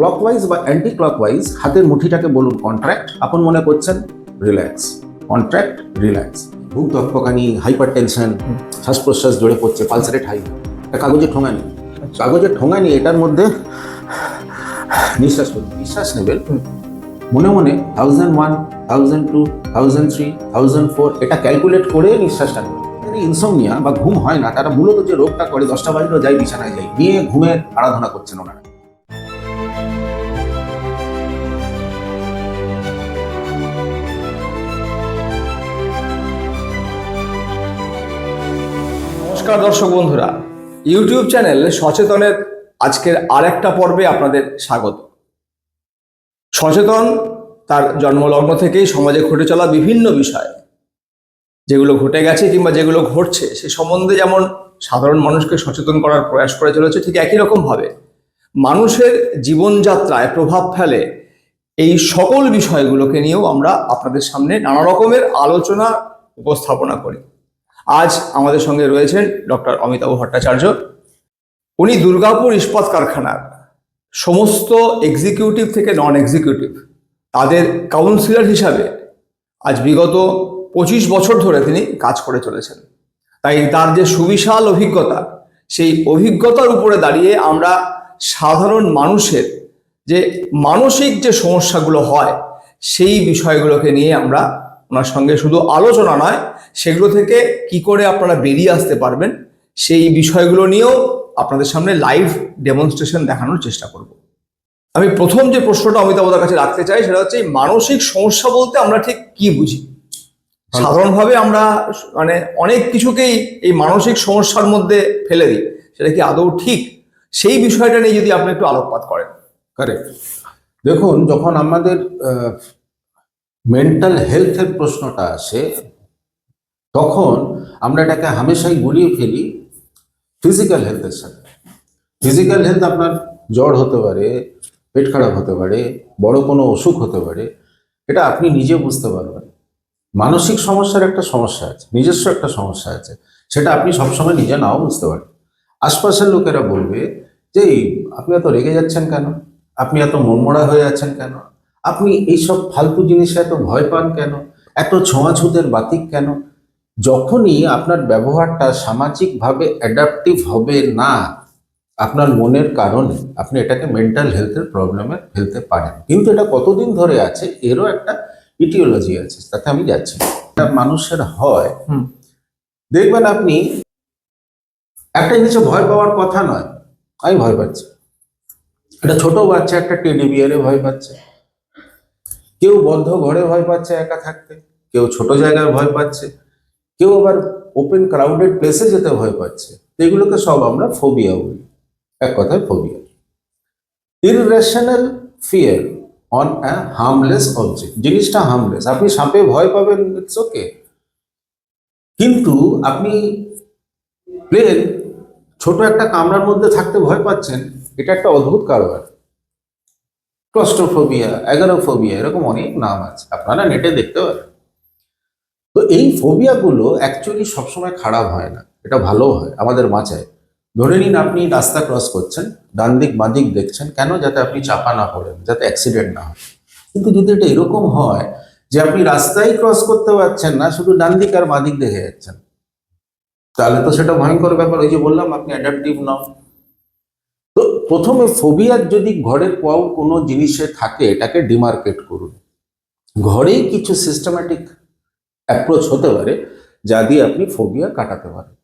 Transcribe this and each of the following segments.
Clockwise বা anti clockwise হাতের মুঠিটাকে বলুন কন্ট্রাক্ট, আপন মনে করছেন রিল্যাক্স। Contract, relax. বুক ধকপকানি, হাইপার টেনশন, শ্বাস প্রশ্বাস জোরে পড়ছে, পালস রেট হাই, এটা কাগজে ঠোঙা নেই। কাগজে ঠোঙা নিয়ে এটার মধ্যে নিঃশ্বাস করুন। নিঃশ্বাস নেবেন মনে মনে 1001, 1002, 1003, 1004 এটা ক্যালকুলেট করে নিঃশ্বাসটা নেবেন। ইনসমনিয়া বা ঘুম হয় না, তারা মূলত যে রোগটা করে 10টা বাজলেও যাই বিছানায় যাই নিয়ে ঘুমের আরাধনা করছেন ওনারা। নমস্কার দর্শক বন্ধুরা, ইউটিউব চ্যানেল সচেতনের আজকের আরেকটা পর্বে আপনাদের স্বাগত। সচেতন তার জন্মলগ্ন থেকেই সমাজে ঘটে চলা বিভিন্ন বিষয়, যেগুলো ঘটে গেছে কিংবা যেগুলো ঘটছে সে সম্বন্ধে যেমন সাধারণ মানুষকে সচেতন করার প্রয়াস করে চলেছে, ঠিক একই রকমভাবে মানুষের জীবনযাত্রায় প্রভাব ফেলে এই সকল বিষয়গুলোকে নিয়েও আমরা আপনাদের সামনে নানা রকমের আলোচনা উপস্থাপনা করি। আজ আমাদের সঙ্গে রয়েছেন ডক্টর অমিতাভ ভট্টাচার্য। উনি দুর্গাপুর ইস্পাত কারখানার সমস্ত এক্সিকিউটিভ থেকে নন এক্সিকিউটিভ তাদের কাউন্সিলর হিসাবে আজ বিগত 25 বছর ধরে তিনি কাজ করে চলেছেন। তাই তার যে সুবিশাল অভিজ্ঞতা, সেই অভিজ্ঞতার উপরে দাঁড়িয়ে আমরা সাধারণ মানুষের যে মানসিক যে সমস্যাগুলো হয় সেই বিষয়গুলোকে নিয়ে আমরা ওনার সঙ্গে শুধু আলোচনা নয়, সেগুলো থেকে কি করে আপনারা বেরিয়ে আসতে পারবেন সেই বিষয়গুলো নিয়েও আপনাদের সামনে লাইভ ডেমনস্ট্রেশন দেখানোর চেষ্টা করব। আমি প্রথম যে প্রশ্নটা অমিতাভদার কাছে রাখতে চাই সেটা হচ্ছে, এই মানসিক সমস্যা বলতে আমরা ঠিক কি বুঝি? সাধারণভাবে আমরা মানে অনেক কিছুকেই এই মানসিক সমস্যার মধ্যে ফেলে দিই, সেটা কি আদৌ ঠিক? সেই বিষয়টা নিয়ে যদি আপনি একটু আলোকপাত করেন। কারেক্ট। দেখুন, যখন আমাদের মেন্টাল হেলথের প্রশ্নটা আসে তখন আমরা এটাকে হামেশাই গুলিয়ে ফেলি ফিজিক্যাল হেলথের সাথে। ফিজিক্যাল হেলথ আপনার জ্বর হতে পারে, পেট খারাপ হতে পারে, বড় কোনো অসুখ হতে পারে, এটা আপনি নিজে বুঝতে পারবেন। মানসিক সমস্যার একটা সমস্যা আছে, নিজস্ব একটা সমস্যা আছে, সেটা আপনি সবসময় নিজে নাও বুঝতে পারেন। আশপাশের লোকেরা বলবে যে আপনি এত রেগে যাচ্ছেন কেন, আপনি এত মনমরা হয়ে যাচ্ছেন কেন, আপনি এইসব ফালতু জিনিসে এত ভয় পান কেন, এত ছোঁয়াছুতের বাতিক কেন। যখনই আপনার ব্যবহারটা সামাজিকভাবে অ্যাডাপটিভ হবে না আপনার মনের কারণে, আপনি এটাকে মেন্টাল হেলথের প্রবলেমে ফেলতে পারেন। কিন্তু এটা কতদিন ধরে আছে এরও একটা ইটিওলজি আছে, তাতে আমি যাচ্ছি না। এটা মানুষের হয়, দেখবেন আপনি একটা জিনিসে ভয় পাওয়ার কথা নয়, আমি ভয় পাচ্ছি। একটা ছোট বাচ্চা একটা টেডি বিয়ারে ভয় পাচ্ছে, কেউ বদ্ধ ঘরে ভয় পাচ্ছে একা থাকতে, কেউ ছোট জায়গায় ভয় পাচ্ছে, কেউ আবার ওপেন ক্রাউডেড প্লেসে যেতে ভয় পাচ্ছে। এগুলোকে সব আমরা ফোবিয়া বলি। এক কথায় phobia, irrational fear on a harmless object. জিনিসটা হার্মলেস, আপনি সাপে ভয় পাবেন, ইটস ওকে, কিন্তু আপনি প্লেন ছোট একটা কামরার মধ্যে থাকতে ভয় পাচ্ছেন, এটা একটা অদ্ভুত কারবার। ক্লস্ট্রোফোবিয়া, অ্যাগারোফোবিয়া, এরকম অনেক নাম আছে, আপনারা নেটে দেখতে পারেন। তো এই ফোবিয়াগুলো অ্যাকচুয়ালি সবসময় খারাপ হয় না, এটা ভালো হয়, আমাদের বাঁচায়। ধরে নিন আপনি রাস্তা ক্রস করছেন, ডান দিক বাঁ দিক দেখছেন, কেন? যাতে আপনি চাপা না পড়েন, যাতে অ্যাক্সিডেন্ট না হয়। কিন্তু যদি এটা এরকম হয় যে আপনি রাস্তাই ক্রস করতে পারছেন না, শুধু ডান দিক আর বাঁ দিক দেখে যাচ্ছেন, তাহলে তো সেটা ভয়ঙ্কর ব্যাপার। ওই যে বললাম আপনি অ্যাডাপটিভ নন। তো প্রথমে ফোবিয়ার যদি ঘরের কোনো জিনিসে থাকে এটাকে ডিমার্কেট করুন। ঘরেই কিছু সিস্টেম্যাটিক অ্যাপ্রোচ হতে পারে যা দিয়ে আপনি ফোবিয়া কাটাতে পারেন।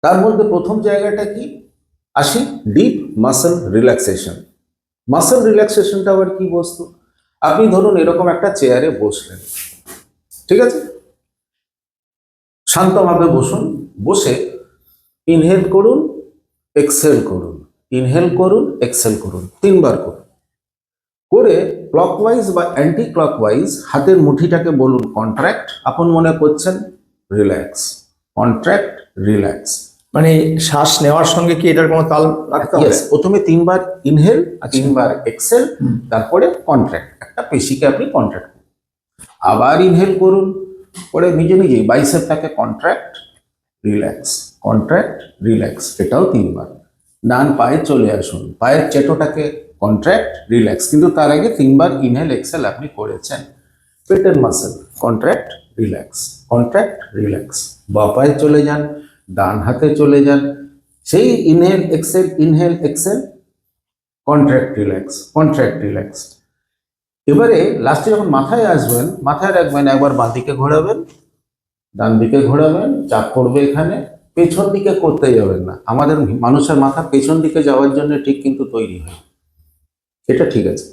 তার মধ্যে প্রথম জায়গাটা কি আসি, ডিপ মাসল রিল্যাক্সেশন। মাসল রিল্যাক্সেশনটা আবার কি বস্তু? আপনি ধরুন এরকম একটা চেয়ারে বসলেন, ঠিক আছে, শান্তভাবে বসুন, বসে ইনহেল করুন, এক্সেল করুন, ইনহেল করুন, এক্সেল করুন, 3 বার করুন। করে ক্লকওয়াইজ বা অ্যান্টি ক্লকওয়াইজ হাতের মুঠিটাকে বলুন কন্ট্রাক্ট, আপন মনে করছেন রিল্যাক্স। Contract, relax. মানে শ্বাস নেওয়ার সঙ্গে কি এটার কোনো তাল রাখতে হবে? প্রথমে 3 বার ইনহেল, 3 বার এক্সেল, তারপরে কন্ট্রাক্ট, একটা পেশিকে আপনি কন্ট্রাক্ট করুন। আবার ইনহেল করুন, করে নিজে নিজেই বাইসেপটাকে কন্ট্রাক্ট, রিল্যাক্স, কন্ট্রাক্ট, রিল্যাক্স, এটাও 3 বার। ডান পায়ে চলে আসুন, পায়ের চেটোটাকে কন্ট্রাক্ট রিল্যাক্স, কিন্তু তার আগে 3বার ইনহেল এক্সেল আপনি করেছেন। পেটের muscle contract relax, contract relax. বাঁ পায়ে চলে যান, ডান হাতে চলে যান, সেই inhale exhale, contract relax, contract relax. এবারে লাস্টে যখন মাথায় আসবেন, মাথায় রাখবেন একবার বাঁ দিকে ঘোরাবেন, ডান দিকে ঘোরাবেন, চাপ পড়বে এখানে, পেছন দিকে করতে যাবেন না। আমাদের মানুষের মাথা পেছন দিকে যাওয়ার জন্য ঠিক কিন্তু তৈরি হয়, এটা ঠিক আছে।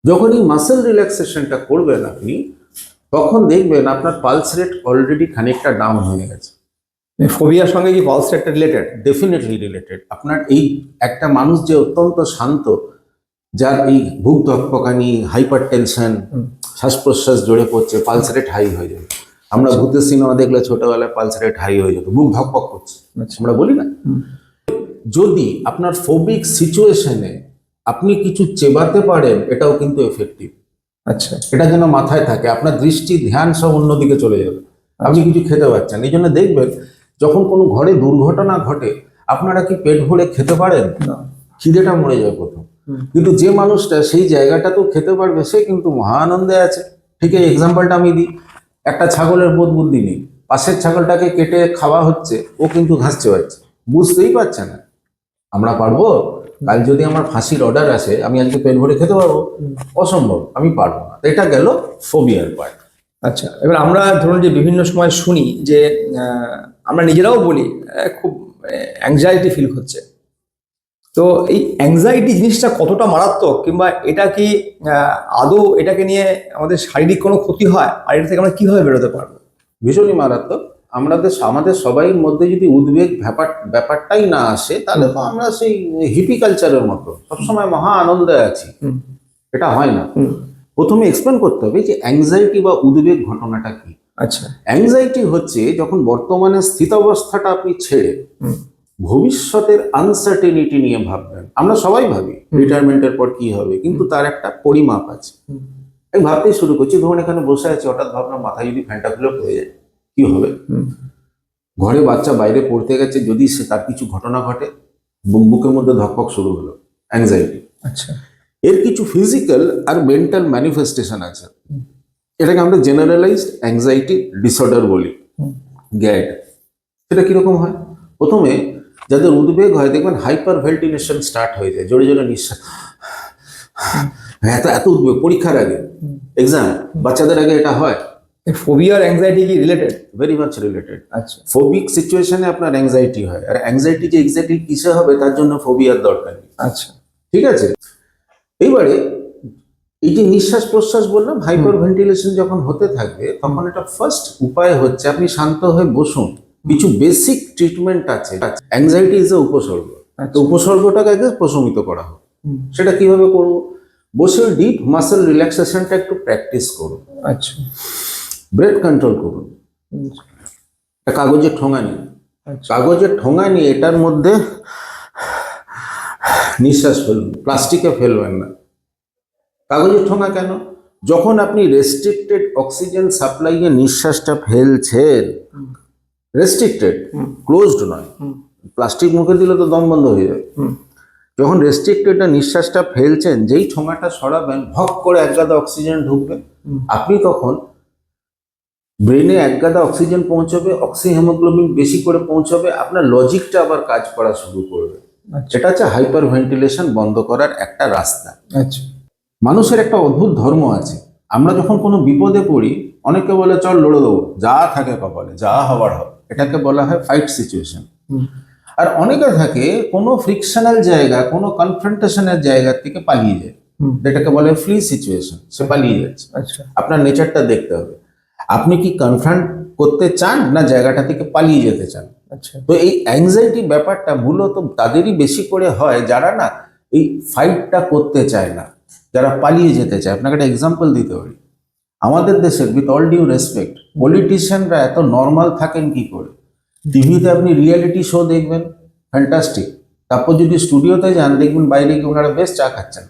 যখন এই মাসেল রিল্যাক্সেশনটা করবেন আপনি, তখন দেখবেন আপনার পালস রেট অলরেডি খানিকটা ডাউন হয়ে গেছে। ফোবিয়ার সঙ্গে কি পালস রেটটা রিলেটেড? Definitely related. আপনার এই একটা মানুষ যে অত্যন্ত শান্ত, যার এই বুক ধকপকানি, হাইপার টেনশন, শ্বাস প্রশ্বাস জোরে পড়ছে, পালস রেট হাই হয়ে যাবে। আমরা ভূতের সিনেমা দেখলে ছোটবেলায় পালস রেট হাই হয়ে যেত, বুক ধকপক করছে, আমরা বলি না? যদি আপনার ফোবিক সিচুয়েশনে আপনি কিছু চেবাতে পারেন, এটাও কিন্তু এফেক্টিভ। আচ্ছা, এটা যেন মাথায় থাকে, আপনার দৃষ্টি ধ্যান সব অন্যদিকে চলে যাবে, আপনি কিছু খেতে পারছেন। এই জন্য দেখবেন যখন কোনো ঘরে দুর্ঘটনা ঘটে, আপনারা কি পেট ভরে খেতে পারেন? না, খিদেটা মরে যায় প্রথম। কিন্তু যে মানুষটা সেই জায়গাটাতেও খেতে পারবে, সে কিন্তু মহা আনন্দে আছে। ঠিক এই এক্সাম্পলটা আমি দিই, একটা ছাগলের বোধ বুদ্ধি নেই, পাশের ছাগলটাকে কেটে খাওয়া হচ্ছে, ও কিন্তু ঘাস চেবাচ্ছে, বুঝতেই পারছে না। আমরা পারবো? কাল যদি আমার ফাঁসির অর্ডার আসে, আমি আজকে পেট ভরে খেতে পারবো? অসম্ভব, আমি পারবো না। এটা গেল ফোবিয়ার পার্ট। আচ্ছা, এবার আমরা ধরুন যে বিভিন্ন সময় শুনি যে আমরা নিজেরাও বলি খুব অ্যাংজাইটি ফিল হচ্ছে। তো এই অ্যাংজাইটি জিনিসটা কতটা মারাত্মক, কিংবা এটা কি আদৌ এটাকে নিয়ে আমাদের শারীরিক কোনো ক্ষতি হয়, আর এটা থেকে আমরা কিভাবে বেরোতে পারবো? ভীষণই মারাত্মক। আমাদের সবাই মধ্যে যদি উদ্বেগ ব্যাপারটাই না আসে, তাহলে তো আমরা সেই হিপি কালচারের মতো সবসময় মহা আনন্দে আছি। এটা হয় না। প্রথমে এক্সপ্লেন করতে হবে যে অ্যাংজাইটি বা উদ্বেগ ঘটনাটা কি। আচ্ছা, অ্যাংজাইটি হচ্ছে যখন বর্তমানে স্থিতাবস্থাটা আপনি ছেড়ে ভবিষ্যতের আনসার্টেনিটি নিয়ে ভাববেন। আমরা সবাই ভাবি রিটায়ারমেন্টের পর কি হবে, কিন্তু তার একটা পরিমাপ আছে। আমি ভাবতেই শুরু করছি, ধরুন এখানে বসে আছি, হঠাৎ ভাবলাম মাথায় যদি ফ্যানটা খুলে পড়ে যায়, কি হবে? ঘরে বাচ্চা বাইরে পড়তে গেছে, যদি সে তার কিছু ঘটনা ঘটে, বুকের মধ্যে ধকপক শুরু হলো, অ্যাংজাইটি। আচ্ছা, এর কিছু ফিজিক্যাল আর মেন্টাল ম্যানিফেস্টেশন আছে। এটাকে আমরা জেনারেলাইজড অ্যাংজাইটি ডিসঅর্ডার বলি, গ্যাড। সেটা কিরকম হয়? প্রথমে যাদের উদ্বেগ হয়, দেখবেন হাইপার ভেন্টিলেশন স্টার্ট হয়ে যায়, জোরে জোরে নিঃশ্বাস, এত উদ্বেগ। পরীক্ষার আগে, এক্সাম, বাচ্চাদের আগে এটা হয়। ফোবিয়া আর অ্যাংজাইটি কি রিলেটেড? Very much related. আচ্ছা, ফোবিক সিচুয়েশনে আপনার অ্যাংজাইটি হয়, আর অ্যাংজাইটি যে এক্স্যাক্টলি কিসে হবে তার জন্য ফোবিয়ার দরকার নেই। আচ্ছা, ঠিক আছে। এইবারে এই যে নিঃশ্বাস প্রশ্বাস বললাম, হাইপার ভেন্টিলেশন যখন হতে থাকবে, তখন এটা ফার্স্ট উপায় হচ্ছে আপনি শান্ত হয়ে বসুন। কিছু বেসিক ট্রিটমেন্ট আছে। অ্যাংজাইটি ইজ এ উপসর্গ, তো উপসর্গটাকে আগে প্রশমিত করা হোক। সেটা কিভাবে করবো? বসে ডিপ মাসেল রিল্যাক্সেশনটা একটু প্র্যাকটিস করুন। আচ্ছা, ব্রেথ কন্ট্রোল করুন। একটা কাগজের ঠোঙা নিন, কাগজের ঠোঙা নিয়ে এটার মধ্যে নিঃশ্বাস ফেলুন, প্লাস্টিকে ফেলবেন না। কাগজের ঠোঙা কেন? যখন আপনি রেস্ট্রিক্টেড অক্সিজেন সাপ্লাইয়ে নিঃশ্বাসটা ফেলছেন, রেস্ট্রিক্টেড, ক্লোজড নয়, প্লাস্টিক মুখে দিলে তো দম বন্ধ হয়ে যাবে। যখন রেস্ট্রিক্টেড নিঃশ্বাসটা ফেলছেন, যেই ঠোঙাটা সরাবেন, ভক করে এক গাদা অক্সিজেন ঢুকবে, আপনি তখন ব্রেনে এক গাদা অক্সিজেন পৌঁছবে, অক্সিহেমোগ্লোবিন বেশি করে পৌঁছবে, আপনার লজিকটা আবার কাজ করা শুরু করবে। এটা হচ্ছে হাইপার ভেন্টিলেশন বন্ধ করার একটা রাস্তা। আচ্ছা, মানুষের একটা অদ্ভুত ধর্ম আছে। আমরা যখন কোনো বিপদে পড়ি, অনেকে বলে চল লড়ে দেবো, যা থাকে কপালে, যা হবার হবে। এটাকে বলা হয় ফাইট সিচুয়েশন। আর অনেকে থাকে কোনো ফ্রিকশনাল জায়গা, কোনো কনফ্রন্টেশনের জায়গা থেকে পালিয়ে যায়, এটাকে বলে ফ্রি সিচুয়েশন। সে পালিয়ে যাচ্ছে। আচ্ছা, আপনার নেচারটা দেখতে হবে, আপনি কি কনফ্রন্ট করতে চান না জায়গাটা থেকে পালিয়ে যেতে চান। আচ্ছা, তো এই অ্যাংজাইটি ব্যাপারটা মূলত তাদেরই বেশি করে হয় যারা না এই ফাইটটা করতে চায় না, যারা পালিয়ে যেতে চায়। আপনাকে একটা এক্সাম্পল দিতে পারি। আমাদের দেশের, উইথ অল ডিউ রেসপেক্ট, পলিটিশিয়ানরা এত নর্মাল থাকেন কি করে? টিভিতে আপনি রিয়েলিটি শো দেখবেন, ফ্যান্টাস্টিক। তারপর যদি স্টুডিওতে যান, দেখবেন বাইরে গিয়ে ওনারা বেশ চা খাচ্ছেন,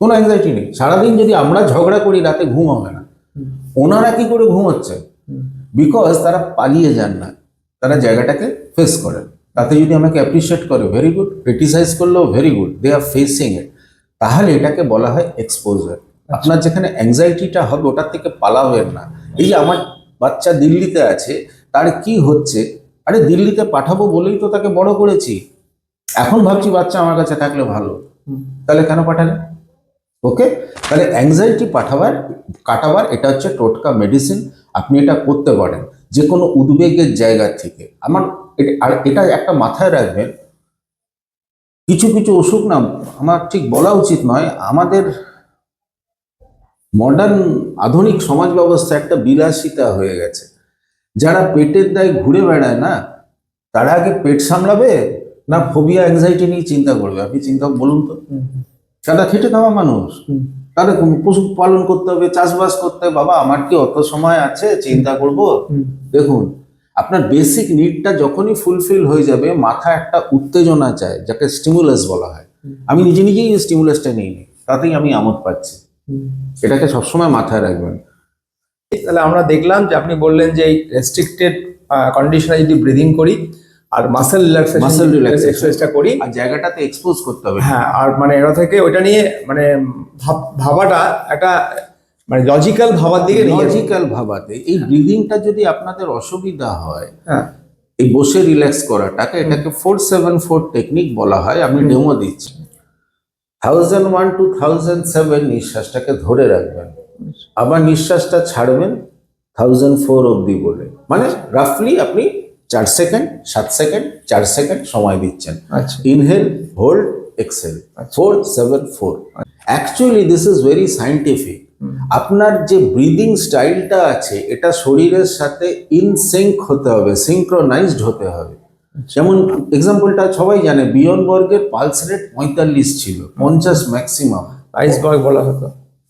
কোনো অ্যাংজাইটি নেই। সারাদিন যদি আমরা ঝগড়া করি, রাতে ঘুম হবে না, ওনারা কি করে ঘুমোচ্ছে? বিকজ তারা পালিয়ে যান না, তারা জায়গাটাকে ফেস করেন। তাতে যদি আমাকে অ্যাপ্রিসিয়েট করে ভেরি গুড, ক্রিটিসাইজ করলেও very good, they are facing it, তাহলে এটাকে বলা হয় এক্সপোজার। আপনার যেখানে অ্যাংজাইটিটা হবে ওটার থেকে পালাবেন না। এই যে আমার বাচ্চা দিল্লিতে আছে, তার কি হচ্ছে, আরে দিল্লিতে পাঠাবো বলেই তো তাকে বড় করেছি, এখন ভাবছি বাচ্চা আমার কাছে থাকলে ভালো, তাহলে কেন পাঠালে? ওকে, তাহলে অ্যাংজাইটি কাটাবার এটা হচ্ছে টোটকা মেডিসিন। আপনি এটা করতে পারেন যে কোনো উদ্বেগের জায়গা থেকে। আর এটা একটা মাথায় রাখবেন, কিছু কিছু অসুখ না, আমার ঠিক বলা উচিত নয়, আমাদের মডার্ন আধুনিক সমাজ ব্যবস্থা একটা বিলাসিতা হয়ে গেছে। যারা পেটের দায় ঘুরে বেড়ায় না, তারা আগে পেট সামলাবে না ফোবিয়া অ্যাংজাইটি নিয়ে চিন্তা করবে? আপনি চিন্তা বলুন তো। তারা খেটে খাওয়া মানুষ, তাদের পশু পালন করতে হবে, চাষবাস করতে হবে, বাবা আমার কি অত সময় আছে চিন্তা করব? দেখুন, আপনার বেসিক নিডটা যখনই ফুলফিল হয়ে যাবে, মাথা একটা উত্তেজনা চায়, যাকে স্টিমুলাস বলা হয়। আমি নিজেই স্টিমুলাসটা নিইনি, তাতেই আমি আমোদ পাচ্ছি। এটাকে সবসময় মাথায় রাখবেন। তাহলে আমরা দেখলাম যে আপনি বললেন যে এই রেস্ট্রিক্টেড কন্ডিশনে যদি ব্রিদিং করি আর মাসেল রিল্যাক্সেশন এক্সারসাইজটা করি, আর জায়গাটাতে এক্সপোজ করতে হবে। হ্যাঁ, আর মানে এটা থেকে ওইটা নিয়ে মানে ভাবাটা একটা মানে লজিক্যাল ভাবার দিকে লজিক্যাল ভাবাতে এই ব্রিদিংটা যদি আপনাদের অসুবিধা হয়, হ্যাঁ, এই বসে রিল্যাক্স করাটাকে, এটাকে 4-7-4 টেকনিক বলা হয়। আমি ডেমো দিচ্ছি। 1001 to 1007 নিঃশ্বাসটাকে ধরে রাখবেন, আবার নিঃশ্বাসটা ছাড়বেন 1004 অবধি বলে, মানে রাফলি আপনি 4 সেকেন্ড 7 সেকেন্ড 4 সেকেন্ড সময় দিচ্ছেন। আচ্ছা, inhale, hold, exhale, 4-7-4। Actually this is very scientific. আপনার যে ব্রিদিং স্টাইলটা আছে, এটা শরীরের সাথে ইনসিঙ্ক হতে হবে, সিঙ্ক্রোনাইজড হতে হবে। যেমন এক্সাম্পলটা সবাই জানে, বিয়নবর্গের পালস রেট 45 ছিল, 50 ম্যাক্সিমাম। আইসবার্গ বলা হতো।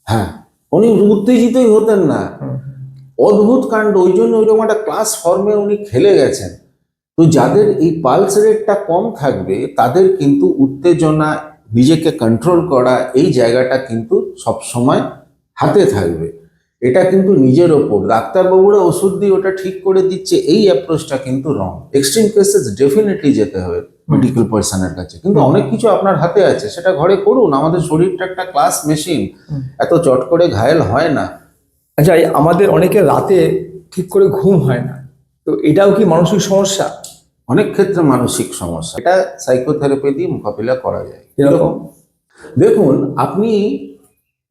হ্যাঁ, উনি উত্তেজিতই হতেন না। অদ্ভুত কাণ্ড, ওই জন্য ওইরকম একটা ক্লাস ফর্মে উনি খেলে গেছেন। তো যাদের এই পালস রেটটা কম থাকবে, তাদের কিন্তু উত্তেজনা, নিজেকে কন্ট্রোল করা, এই জায়গাটা কিন্তু সবসময় হাতে থাকবে। এটা কিন্তু নিজের ওপর, ডাক্তারবাবুরা ওষুধ দিয়ে ওটা ঠিক করে দিচ্ছে, এই অ্যাপ্রোচটা কিন্তু রং। এক্সট্রিম কেসেস ডেফিনেটলি যেতে হবে মেডিকেল পার্সনের কাছে, কিন্তু অনেক কিছু আপনার হাতে আছে, সেটা ঘরে করুন। আমাদের শরীরটা একটা ক্লাস মেশিন, এত চট করে ঘায়েল হয় না। আচ্ছা, এই আমাদের অনেকের রাতে ঠিক করে ঘুম হয় না, তো এটাও কি মানসিক সমস্যা? অনেক ক্ষেত্রে মানসিক সমস্যা, এটা সাইকোথেরাপি দিয়ে মোকাবিলা করা যায়। এরকম দেখুন, আপনি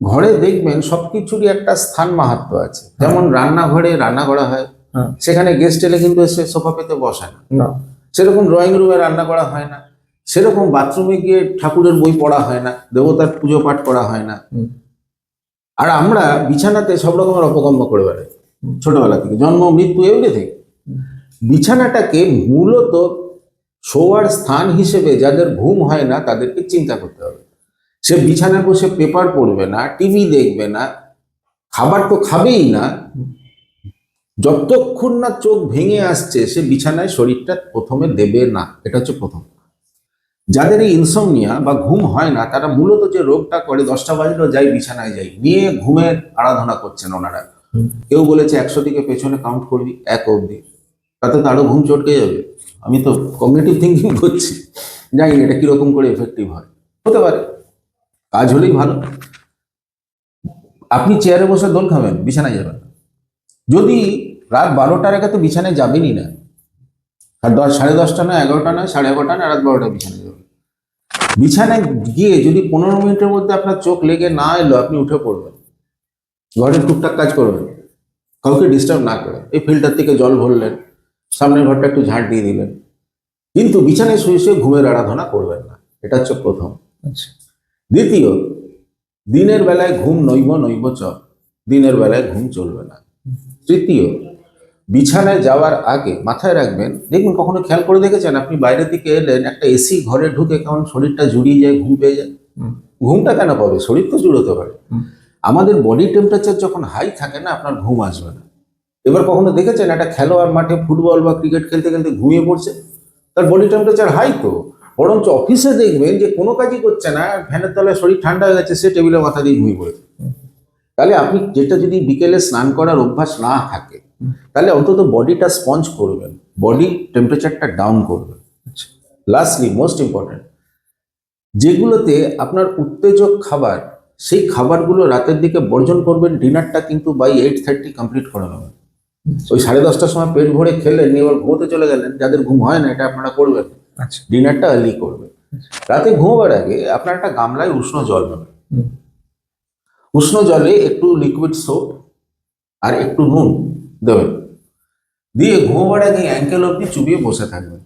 ঘরে দেখবেন সবকিছুরই একটা স্থান মাহাত্ম্য আছে। যেমন রান্নাঘরে রান্না করা হয়, হ্যাঁ, সেখানে গেস্ট এলে কিন্তু এসে সোফা পেতে বসায় না। না, সেরকম ড্রয়িং রুমে রান্না করা হয় না, সেরকম বাথরুমে গিয়ে ঠাকুরের বই পড়া হয় না, দেবতার পুজো পাঠ করা হয় না। আর আমরা বিছানাতে সব রকমের অপকর্ম করে বেড়াই ছোটবেলা থেকে, জন্ম মৃত্যু এভরিথিং। বিছানাটাকে মূলত শোয়ার স্থান হিসেবে যাদের ঘুম হয় না, তাদেরকে চিন্তা করতে হবে। সে বিছানায় বসে পেপার পড়বে না, টিভি দেখবে না, খাবার তো খাবেই না, যতক্ষণ না চোখ ভেঙে আসছে সে বিছানায় শরীরটা প্রথমে দেবে না। এটা হচ্ছে প্রথম। যাদের এই ইনসমনিয়া বা ঘুম হয় না, তারা মূলত যে রোগটা করে, 10টা বাজলেও যাই বিছানায় যাই নিয়ে ঘুমের আরাধনা করছেন ওনারা। কেউ বলেছে 100 থেকে পেছনে কাউন্ট করবি 1 অবধি, তাতে তো আরো ঘুম চটকে যাবে। আমি তো কগনিটিভ থিঙ্কিং করছি, জানি না এটা কিরকম করে এফেক্টিভ হয়, হতে পারে, কাজ হলেই ভালো। আপনি চেয়ারে বসে দোল খাবেন, বিছানায় যাবেন না। যদি রাত 12টার আগে তো বিছানায় যাবেনই না, আর 10, 10:30 নয়, 11টা নয়, 11:30 নয়, রাত 12টায় বিছানায় যাবেন। বিছানায় গিয়ে যদি 15 মিনিটের মধ্যে আপনার চোখ লেগে না এলো, আপনি উঠে পড়বেন, ঘরের টুকটাক কাজ করবেন, কাউকে ডিস্টার্ব না করে। এই ফিল্টার থেকে জল ভরলেন, সামনের ঘরটা একটু ঝাঁট দিয়ে দিলেন, কিন্তু বিছানায় শুয়ে শুয়ে ঘুমের আরাধনা করবেন না। এটা হচ্ছে প্রথম। আচ্ছা, দ্বিতীয়, দিনের বেলায় ঘুম নৈব চ, দিনের বেলায় ঘুম চলবে না। তৃতীয়, বিছানায় যাওয়ার আগে মাথায় রাখবেন, দেখুন কখনো খেয়াল করে দেখেছেন, আপনি বাইরে থেকে এলেন, একটা এসি ঘরে ঢুকে কেমন শরীরটা জুড়িয়ে যায়, ঘুম পেয়ে যায়। ঘুমটা কেন পাবে? শরীর তো জুড়োতে পারে। আমাদের বডি টেম্পারেচার যখন হাই থাকে না, আপনার ঘুম আসবে না। এবার কখনো দেখেছেন একটা খেলোয়াড় মাঠে ফুটবল বা ক্রিকেট খেলতে খেলতে ঘুমিয়ে পড়ছে? তার বডি টেম্পারেচার হাই তো। বরঞ্চ অফিসে দেখবেন যে কোনো কাজই করছে না, ফ্যানের তলায় শরীর ঠান্ডা হয়ে গেছে, সে টেবিলে মাথা দিয়ে ঘুমিয়ে পড়েছে। তাহলে আপনি যেটা, যদি বিকেলে স্নান করার অভ্যাস না থাকে, তাহলে অন্তত বডিটা স্পঞ্জ করবেন, বডি টেম্পারেচারটা ডাউন করবেন। আচ্ছা। লাস্টলি মোস্ট ইম্পর্টেন্ট, যেগুলোতে আপনার উত্তেজক খাবার, সেই খাবারগুলো রাতের দিকে বর্জন করবেন। ডিনারটা কিন্তু বাই 8:30 কমপ্লিট করে নেবেন। ওই 10:30টার সময় পেট ভরে খেলেন, নিয়ে এবার ঘুমোতে চলে গেলেন, যাদের ঘুম হয় না এটা আপনারা করবেন। আচ্ছা। ডিনারটা আর্লি করবেন। রাতে ঘুমোবার আগে আপনার একটা গামলায় উষ্ণ জল নেবেন। হুম। উষ্ণ জলে একটু লিকুইড সোপ আর একটু নুন দেবেন, দিয়ে ঘুমোবার আগে অ্যাঙ্কেল অব্দি চুবিয়ে বসে থাকবেন।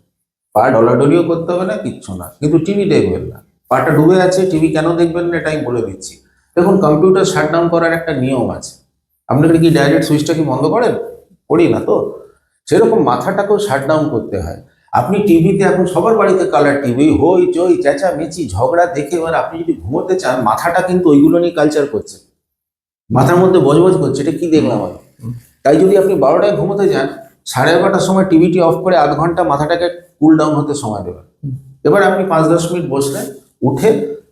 পা ডলাডলিও করতে হবে না, কিচ্ছু না, কিন্তু টিভি দেখবেন না। পাটা ডুবে আছে, টিভি কেন দেখবেন না এটা আমি বলে দিচ্ছি। দেখুন, কম্পিউটার শাটডাউন করার একটা নিয়ম আছে। আপনারা কি ডাইরেক্ট সুইচটা কি বন্ধ করেন? করি না তো। সেরকম মাথাটাকেও শাটডাউন করতে হয়। আপনি টিভিতে, এখন সবার বাড়িতে কালার টিভি, হই চই চেঁচামেচি ঝগড়া দেখে এবার আপনি যদি ঘুমোতে চান, মাথাটা কিন্তু ওইগুলো নিয়ে কালচার করছে, মাথার মধ্যে বজবজ করছে, এটা কি দেখলাম আমি। তাই যদি আপনি 12টায় ঘুমোতে যান, 11:30টার সময় টিভিটি অফ করে আধ ঘন্টা মাথাটাকে কুল ডাউন হতে সময় দেবেন। এবার আপনি 5-10 মিনিট বসলেন, উঠে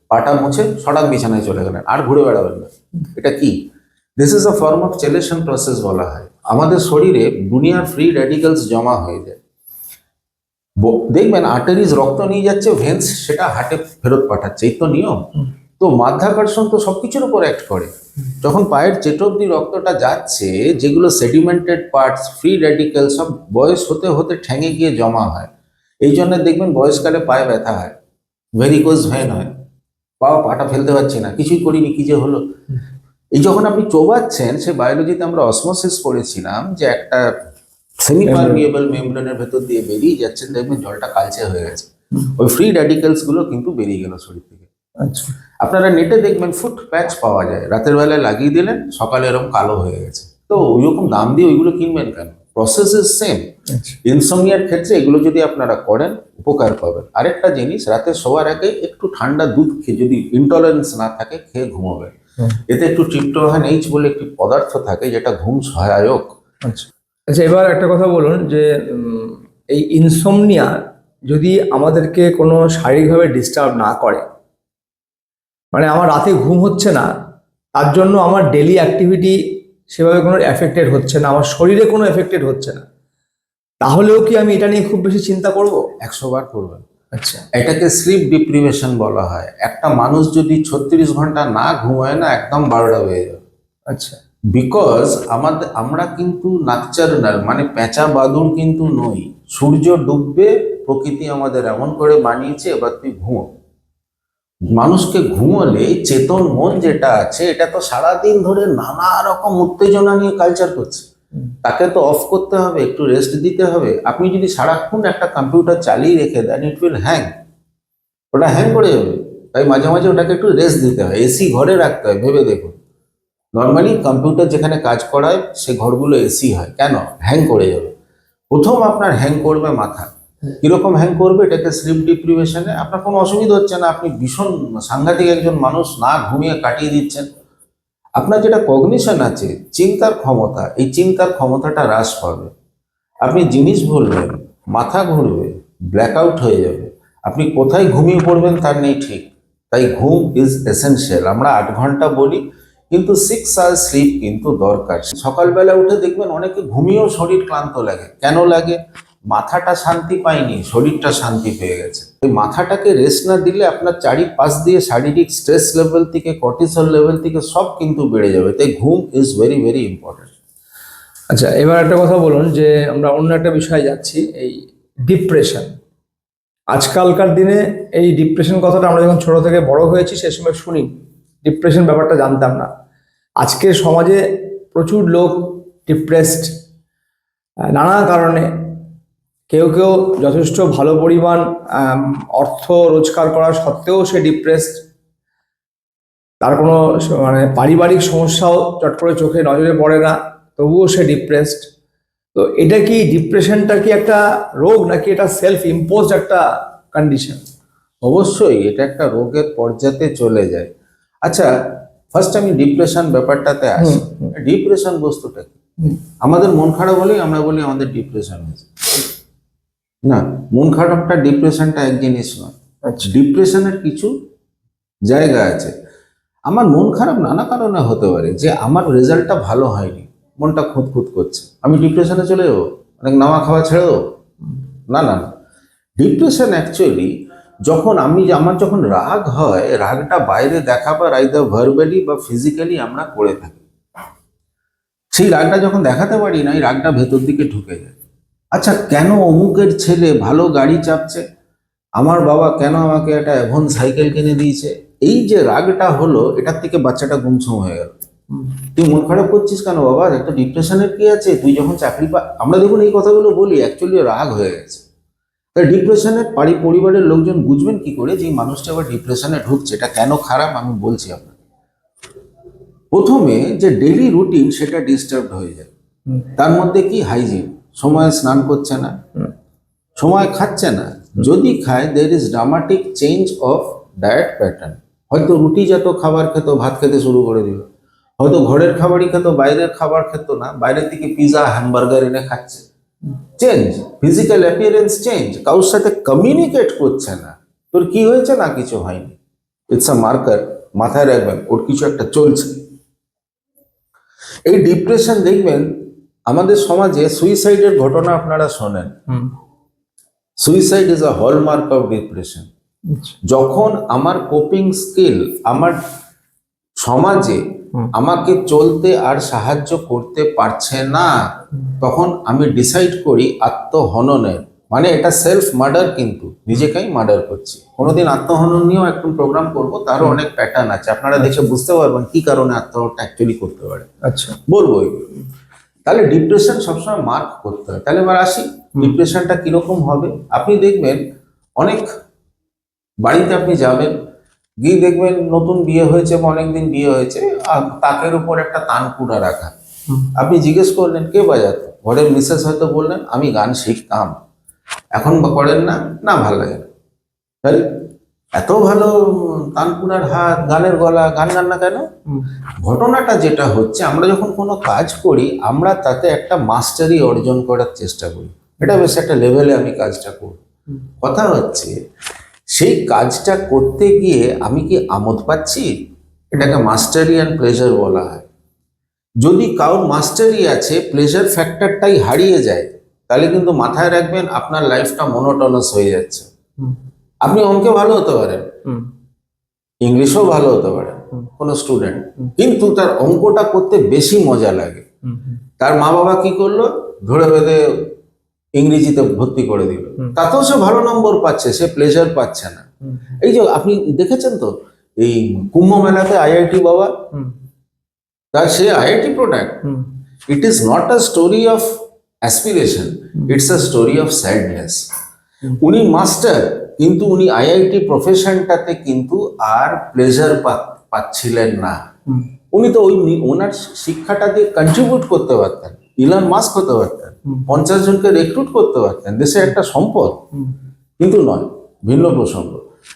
পাটা মুছে সটাক বিছানায় চলে গেলেন, আর ঘুরে বেড়াবেন না। এটা কি? This is a form of chelation process বলা হয়। আমাদের শরীরে দুনিয়ার ফ্রি র্যাডিক্যালস জমা হয়ে যায়। দেখবেন আর্টারিজ রক্ত নিয়ে যাচ্ছে, ভেন্স সেটা হার্টে ফেরত পাঠাচ্ছে, এই তো নিয়ম। তো মাধ্যাকর্ষণ তো সবকিছুর উপর অ্যাক্ট করে। যখন পায়ের চেটো অব্দি রক্তটা যাচ্ছে, যেগুলো সেডিমেন্টেড পার্টস, ফ্রি র্যাডিক্যাল, সব বয়স হতে হতে ঠ্যাঙে গিয়ে জমা হয়। এই জন্য দেখবেন বয়সকালে পায়ে ব্যথা হয়, ভেরিকোজ ভেন হয়, পাটা ফেলতে পারছি না, কিছুই করিনি, কি যে হলো। এই যখন আপনি চোবাচ্ছেন, সে বায়োলজিতে আমরা অসমোসিস পড়েছিলাম যে একটা সেমি পারমিয়েবল মেমব্রেনের ভেতর দিয়ে বেরিয়ে যাচ্ছেন, দেখবেন জলটা কালচে হয়ে গেছে। ওই ফ্রি র্যাডিক্যালস গুলো কিন্তু বেরিয়ে গেল শরীর থেকে। আচ্ছা। আপনারা নেটে দেখবেন ফুট প্যাচ পাওয়া যায়, রাতের বেলায় লাগিয়ে দিলেন, সকালে এরকম কালো হয়ে গেছে। তো ওইরকম দাম দিয়ে ওইগুলো কিনবেন কেন? Process is same. আচ্ছা। ইনসমনিয়ার ক্ষেত্রে এগুলো যদি আপনারা করেন, উপকার পাবেন। আরেকটা জিনিস, রাতে শোয়ার আগে একটু ঠান্ডা দুধ খেয়ে, যদি ইনটলারেন্স না থাকে, খেয়ে ঘুমাবেন। এতে একটু ট্রিপ্টোফ্যান এইচ বলে একটি পদার্থ থাকে, যেটা ঘুম সহায়ক। আচ্ছা। আচ্ছা, এবার একটা কথা বলুন যে এই ইনসোমনিয়া যদি আমাদেরকে কোনো শারীরিকভাবে ডিস্টার্ব না করে, মানে আমার রাতে ঘুম হচ্ছে না, তার জন্য আমার ডেলি অ্যাক্টিভিটি সেভাবে কোনো এফেক্টেড হচ্ছে না, আমার শরীরে কোনো এফেক্টেড হচ্ছে না, তাহলেও কি আমি এটা নিয়ে খুব বেশি চিন্তা করব? 100 বার করবেন। আচ্ছা। এটাকে স্লিপ ডিপ্রিভেশন বলা হয়। একটা মানুষ যদি 36 ঘন্টা না ঘুমায় না, একদম 12টা হয়ে যাবে। আচ্ছা। বিকজ আমরা কিন্তু নাকচারনাল, মানে পেঁচা বাদুড় কিন্তু নই। সূর্য ডুববে, প্রকৃতি আমাদের এমন করে বানিয়েছে, এবার তুই ঘুমো। মানুষকে ঘুমোলে চেতন মন যেটা আছে, এটা তো সারাদিন ধরে নানা রকম উত্তেজনা নিয়ে কালচার করছে, তাকে তো অফ করতে হবে, একটু রেস্ট দিতে হবে। আপনি যদি সারাক্ষণ একটা কম্পিউটার চালিয়ে রেখে দেন, ইট উইল হ্যাং, ওটা হ্যাং করে যাবে। তাই মাঝে মাঝে ওটাকে একটু রেস্ট দিতে হয়, এসি ঘরে রাখতে হয়। ভেবে দেখুন, নর্মালি কম্পিউটার যেখানে কাজ করায় সে ঘরগুলো এসি হয় কেন? হ্যাং করে যাবে। প্রথম আপনার হ্যাং করবে মাথা। কিরকম হ্যাং করবে? এটাকে স্লিপ ডিপ্রিভেশনে আপনার কোনো অসুবিধা হচ্ছে না, আপনি ভীষণ সাংঘাতিক একজন মানুষ, না ঘুমিয়ে কাটিয়ে দিচ্ছেন। আপনার যেটা কগনিশন আছে, চিন্তার ক্ষমতা, এই চিন্তার ক্ষমতাটা হ্রাস পাবে। আপনি জিনিস ভুলবেন, মাথা ঘুরবে, ব্ল্যাকআউট হয়ে যাবে, আপনি কোথায় ঘুমিয়ে পড়বেন তার নেই ঠিক। তাই ঘুম ইজ এসেনশিয়াল। আমরা 8 ঘন্টা বলি, কিন্তু 6 আওয়ার্স স্লিপ কিন্তু দরকার। সকালবেলা উঠে দেখবেন অনেকে ঘুমিয়েও শরীর ক্লান্ত লাগে। কেন লাগে? মাথাটা শান্তি পায়নি, শরীরটা শান্তি পেয়ে গেছে। এই মাথাটাকে রেস্ট না দিলে আপনার চারিপাশ দিয়ে শারীরিক স্ট্রেস লেভেল থেকে, কর্টিসল লেভেল থেকে সব কিন্তু বেড়ে যাবে। তাই ঘুম ইজ ভেরি ভেরি ইম্পর্টেন্ট। আচ্ছা, এবার একটা কথা বলুন যে আমরা অন্য একটা বিষয়ে যাচ্ছি, এই ডিপ্রেশন। আজকালকার দিনে এই ডিপ্রেশন কথাটা আমরা যখন ছোট থেকে বড় হয়েছি সে সময় শুনি, ডিপ্রেশন ব্যাপারটা জানতাম না। আজকের সমাজে প্রচুর লোক ডিপ্রেসড, নানা কারণে। কেউ কেউ যথেষ্ট ভালো পরিমাণ অর্থ রোজগার করা সত্ত্বেও সে ডিপ্রেসড, তার কোনো মানে পারিবারিক সমস্যাও চট করে চোখে নজরে পড়ে না, তবুও সে ডিপ্রেসড। তো এটা কি, ডিপ্রেশনটা কি একটা রোগ, নাকি এটা সেলফ ইম্পোজড একটা কন্ডিশন? অবশ্যই এটা একটা রোগের পর্যায়ে চলে যায়। আচ্ছা, ফার্স্ট আমি ডিপ্রেশন ব্যাপারটাতে আসি। ডিপ্রেশন বস্তুটা কি? আমাদের মন খারাপ হলেই আমরা বলি আমাদের ডিপ্রেশন হয়েছে। না, মন খারাপটা ডিপ্রেশনটা এক জিনিস নয়। ডিপ্রেশনের কিছু জায়গা আছে। আমার মন খারাপ নানা কারণে হতে পারে, যে আমার রেজাল্টটা ভালো হয়নি, মনটা খুঁতখুত করছে, আমি ডিপ্রেশনে চলে যাবো, অনেক নামা খাওয়া ছেড়ে দেবো? না না না, ডিপ্রেশন অ্যাকচুয়ালি যখন আমার যখন রাগ হয়, রাগটা বাইরে দেখাবার আইদার ভার্বালি বা ফিজিক্যালি আমরা করে থাকি। সেই রাগটা যখন দেখাতে পারি না, এই রাগটা ভেতর দিকে ঢুকে যায়। আচ্ছা, কেন অমুকের ছেলে ভালো গাড়ি চাপছে, আমার বাবা কেন আমাকে একটা অ্যাভন সাইকেল কিনে দিয়েছে, এই যে রাগটা হলো, এটার থেকে বাচ্চাটা গুমসুম হয়ে গেল। তুই মন খারাপ করছিস কেন বাবা, একটা ডিপ্রেশনের কি আছে, তুই যখন চাকরি আমরা দেখুন এই কথাগুলো বলি, অ্যাকচুয়ালি রাগ হয়ে গেছে। তাই ডিপ্রেশনে পরিবারের লোকজন বুঝবেন কি করে যে এই মানুষটা আবার ডিপ্রেশনে ঢুকছে, এটা কেন খারাপ আমি বলছি আপনাকে। প্রথমে যে ডেইলি রুটিন সেটা ডিস্টার্বড হয়ে যায়। তার মধ্যে কি হাইজিন, সময়ে স্নান করছে না, সময় খাচ্ছে না, যদি খায় there is dramatic change of diet pattern. হয়তো রুটিজাত খাবার খেত, ভাত খেতে শুরু করে দিল, হয়তো ঘরের খাবারই খেত, বাইরের খাবার খেত না, বাইরের থেকে পিৎজা হ্যামবার্গার এনে খাচ্ছে। চেঞ্জ, ফিজিক্যাল অ্যাপিয়ারেন্স চেঞ্জ, কারোর সাথে কমিউনিকেট করছে না। তোর কি হয়েছে, না কিছু হয়নি, ইটস আ মার্কার, মাথায় রাখবেন ওর কিছু একটা চলছে। এই ডিপ্রেশন দেখবেন আমাদের সমাজে সুইসাইডের ঘটনা আপনারা শোনেন। Suicide is a hallmark of depression. যখন আমার কোপিং স্কিল আমার সমাজে আমাকে চলতে আর সাহায্য করতে পারছে না, তখন আমি ডিসাইড করি আত্মহননের, মানে এটা সেলফ মার্ডার, কিন্তু নিজেকেই মার্ডার করছি। কোনোদিন আত্মহনন নিয়েও একটু প্রোগ্রাম করবো, তারও অনেক প্যাটার্ন আছে, আপনারা দেখে বুঝতে পারবেন কি কারণে আত্মহত্যা অ্যাকচুয়ালি করতে পারে। আচ্ছা, বলবো এগুলো। তাহলে ডিপ্রেশন সবসময় মার্ক করতে হয়। তাহলে এবার আসি, ডিপ্রেশনটা কিরকম হবে। আপনি দেখবেন অনেক বাড়িতে আপনি যাবেন, গিয়ে দেখবেন নতুন বিয়ে হয়েছে বা অনেকদিন বিয়ে হয়েছে, আর তাকের উপর একটা তানপুরা রাখা। আপনি জিজ্ঞেস করলেন কে বাজাতো, ঘরের মিসেস হয়তো বললেন আমি গান শিখতাম, এখন বা করেন না, না ভালো লাগে না। তাহলে এত ভালো তানপুরার হাত, গানের গলা, গান গান না কেন? ঘটনাটা যেটা হচ্ছে, আমরা যখন কোনো কাজ করি আমরা তাতে একটা মাস্টারি অর্জন করার চেষ্টা করি, এটা বেশ একটা লেভেলে আমি কাজটা করি। কথা হচ্ছে সেই কাজটা করতে গিয়ে আমি কি আমোদ পাচ্ছি, এটাকে মাস্টারি অ্যান্ড প্লেজার বলা হয়। যদি কারোর মাস্টারি আছে, প্লেজার ফ্যাক্টরটাই হারিয়ে যায়, তাহলে কিন্তু মাথায় রাখবেন আপনার লাইফটা মনোটোনাস হয়ে যাচ্ছে। আপনি অঙ্কে ভালো হতে পারেন, ইংলিশেও ভালো হতে পারেন কোনো স্টুডেন্ট, কিন্তু তার অঙ্কটা করতে বেশি মজা লাগে। তার মা বাবা কি করলো, ধরে বেঁধে ইংরেজিতে ভর্তি করে দিল, তাতেও সে ভালো নম্বর পাচ্ছে, সে প্লেজার পাচ্ছে না। এই যে আপনি দেখেছেন তো এই কুম্ভ মেলাতে আইআইটি বাবা, তার সে IIT product. It is not a story of aspiration, it's a story of sadness. উনি মাস্টার, কিন্তু উনি আইআইটি প্রফেশনটাতে কিন্তু আর প্লেজার পাচ্ছিলেন না। উনি তো ওনার শিক্ষাটা দিয়ে কন্ট্রিবিউট করতে পারতেন, ইলন মাস্ক হতে পারতেন, 50 জনকে রিক্রুট করতে পারতেন, দেশের একটা সম্পদ, কিন্তু নয়, ভিন্ন প্রসঙ্গ।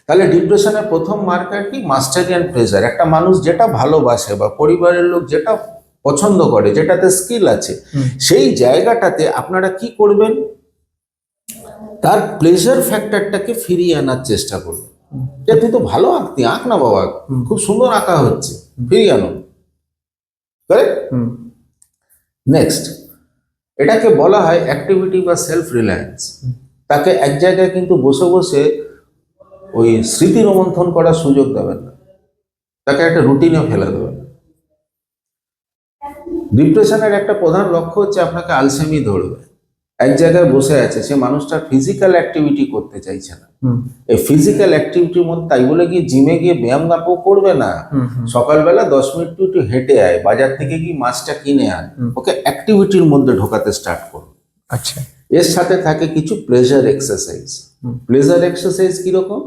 তাহলে ডিপ্রেশনের প্রথম মার্কার কি, মাস্টারি অ্যান্ড প্লেজার। একটা মানুষ যেটা ভালোবাসে বা পরিবারের লোক যেটা পছন্দ করে, যেটাতে স্কিল আছে, সেই জায়গাটাতে আপনারা কি করবেন, তার প্লেজার ফ্যাক্টরটাকে ফিরিয়ে আনার চেষ্টা করবেন। যে তুই তো ভালো আঁকতি, আঁক না বাবা, খুব সুন্দর আঁকা হচ্ছে, ফিরিয়ে আনো। নেক্সট, এটাকে বলা হয় অ্যাক্টিভিটি বা সেলফ রিলায়েন্স। তাকে এক জায়গায় কিন্তু বসে বসে ওই স্মৃতি রোমন্থন করার সুযোগ দেবেন না, তাকে একটা রুটিনে ফেলে দেবেন। ডিপ্রেশনের একটা প্রধান লক্ষ্য হচ্ছে আপনাকে আলসেমি ধরবে। এক জায়গায় বসে আছে, সে মানুষটা ফিজিক্যাল অ্যাক্টিভিটি করতে চাইছে না। এই ফিজিক্যাল অ্যাক্টিভিটির মধ্যে তাই বলে গিয়ে জিমে গিয়ে ব্যায়াম গাপও করবে না, সকালবেলা 10 মিনিট একটু হেঁটে আয়, বাজার থেকে গিয়ে মাছটা কিনে আন, ওকে অ্যাক্টিভিটির মধ্যে ঢোকাতে স্টার্ট করো। আচ্ছা, এর সাথে থাকে কিছু প্লেজার এক্সারসাইজ। প্লেজার এক্সারসাইজ কিরকম,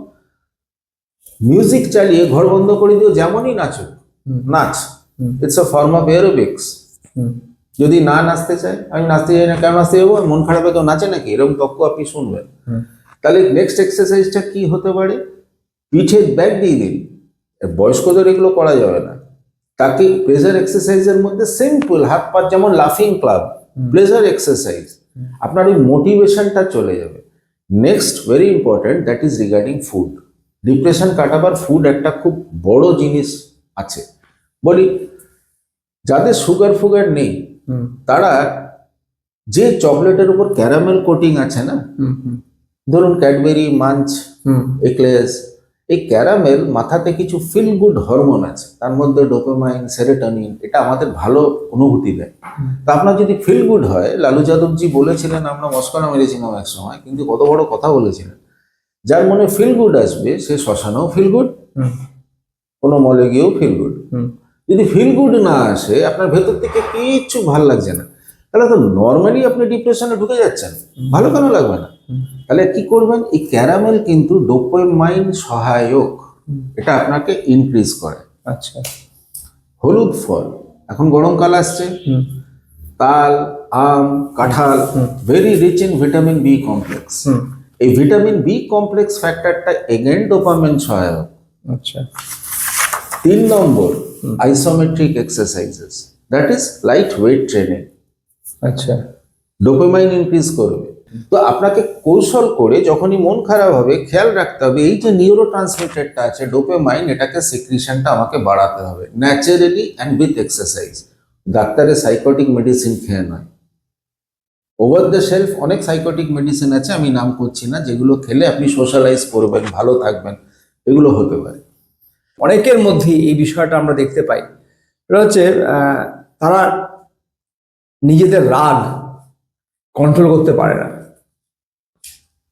মিউজিক চালিয়ে ঘর বন্ধ করে দিও, যেমনই নাচো, নাচ, ইটস আ ফর্ম অফ এরোবিক্স। যদি না নাচতে চায়, আমি নাচতে চাই না, কেন নাচতে যাবো, মন খারাপে কেউ নাচে নাকি, এরকম তক্ক আপনি শুনবেন। তাহলে নেক্সট এক্সারসাইজটা কি হতে পারে, পিঠে ব্যাগ দিয়ে দিন। বয়স্কদের এগুলো করা যাবে না। তাকে প্লেজার এক্সারসাইজের মধ্যে সিম্পল হাত পা, যেমন লাফিং ক্লাব, প্লেজার এক্সারসাইজ, আপনার ওই মোটিভেশনটা চলে যাবে। Next very important, that is regarding food. Depression কাটাবার ফুড একটা খুব বড় জিনিস আছে। বলি, যাদের সুগার ফুগার নেই, তারা যে চকলেটের উপর ক্যারামেল কোটিং আছে না, ধরুন ক্যাডবেরি, মাঞ্চ, এক্লেস, এই ক্যারামেল মাথাতে কিছু ফিল গুড হরমোন আছে, তার মধ্যে ডোপামাইন, সেরোটোনিন, এটা আমাদের ভালো অনুভূতি দেয়। তো আপনার যদি ফিল গুড হয়, লালু যাদবজি বলেছিলেন, আমরা মস্করা মেরেছিলাম এক সময়, কিন্তু কত বড় কথা বলেছিলেন, যার মনে ফিল গুড আসবে সে শ্মশানেও ফিল গুড, কোনো মলে গিয়েও ফিল গুড। যদি ফিল গুড না আসে, আপনার ভেতর থেকে কিচ্ছু ভালো লাগছে না, তাহলে তো নর্মালি আপনি ডিপ্রেশনে ঢুকে যাচ্ছেন, ভালো কেন লাগবে না? তাহলে কি করবেন, এই ক্যারামেল কিন্তু ডোপামাইন সহায়ক, এটা আপনাকে ইনক্রিজ করে। আচ্ছা। হলুদ ফল, এখন গরমকাল আসছে, তাল, আম, কাঁঠাল, very rich in vitamin B complex. এই ভিটামিন বি কমপ্লেক্স ফ্যাক্টরটা এগেন ডোপামাইন সহায়ক। আচ্ছা। 3 নম্বর, isometric exercises, that is light weight training, আচ্ছা। ডোপামাইন ইনক্রিজ করবে। তো আপনাকে কৌশল করে যখনই মন খারাপ হবে খেয়াল রাখতে হবে, এই যে নিউরো ট্রান্সমিটারটা আছে ডোপামাইন, এটাকে সিক্রিশনটা আমাকে বাড়াতে হবে ন্যাচারালি অ্যান্ড উইথ এক্সারসাইজ। ডাক্তারের সাইকোটিক মেডিসিন খেয়ে নয়। ওভার দ্য শেলফ অনেক সাইকোটিক মেডিসিন আছে, আমি নাম করছি না, যেগুলো খেলে আপনি সোশ্যালাইজ করবেন, ভালো থাকবেন, এগুলো হতে পারে। অনেকের মধ্যে এই বিষয়টা আমরা দেখতে পাই, এটা হচ্ছে তারা নিজেদের রাগ কন্ট্রোল করতে পারে না।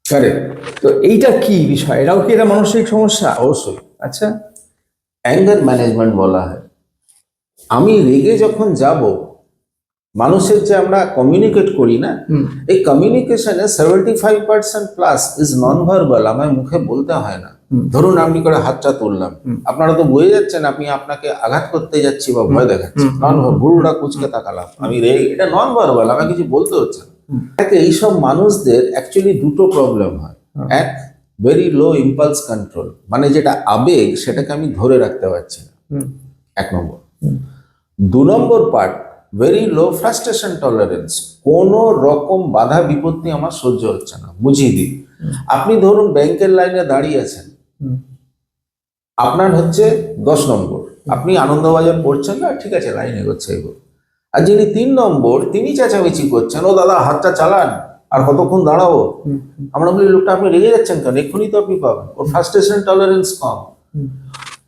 কারেক্ট। তো এইটা কি বিষয়? এটাও কি এটা মানসিক সমস্যা? অবশ্যই। আচ্ছা। অ্যাঙ্গার ম্যানেজমেন্ট বলা হয়। আমি রেগে যখন যাব, মানুষের যে আমরা কমিউনিকেট করি না, এই কমিউনিকেশনে 75% প্লাস ইজ নন ভার্বাল, আমায় মুখে বলতে হয় না। ধরুন আমি করে হাতটা তুললাম, আপনারা তো বুঝে যাচ্ছেন আমি আপনাকে আঘাত করতে যাচ্ছি বা ভয় দেখাচ্ছি, নন ভুরুটা কুচকে তাকালাম, আমি রেগে, এটা নন ভার্বাল, আমাকে কিছু বলতে হচ্ছে না। এইসব মানুষদের অ্যাকচুয়ালি দুটো প্রবলেম হয়। এক, ভেরি লো ইম্পালস কন্ট্রোল, মানে যেটা আবেগ সেটাকে আমি ধরে রাখতে পারছি না, 1 নম্বর। 2 নম্বর part, very low frustration tolerance, কোনো রকম বাধা বিপত্তি আমার সহ্য হচ্ছে না। বুঝিয়ে দিই, আপনি ধরুন ব্যাংকের লাইনে দাঁড়িয়ে আছেন, আপনার হচ্ছে 10 নম্বর, আপনি আনন্দবাজার পড়ছেন না, ঠিক আছে লাইন এগোচ্ছে এগো। আর যিনি 3 নম্বর, তিনি চেঁচামেচি করছেন, ও দাদা হাতটা চালান, আর কতক্ষণ দাঁড়াবো। আমরা বলি লোকটা আপনি রেগে যাচ্ছেন কেন, এক্ষুনি তো আপনি পাবেন, ওর ফ্রাস্ট্রেশন টলারেন্স কম।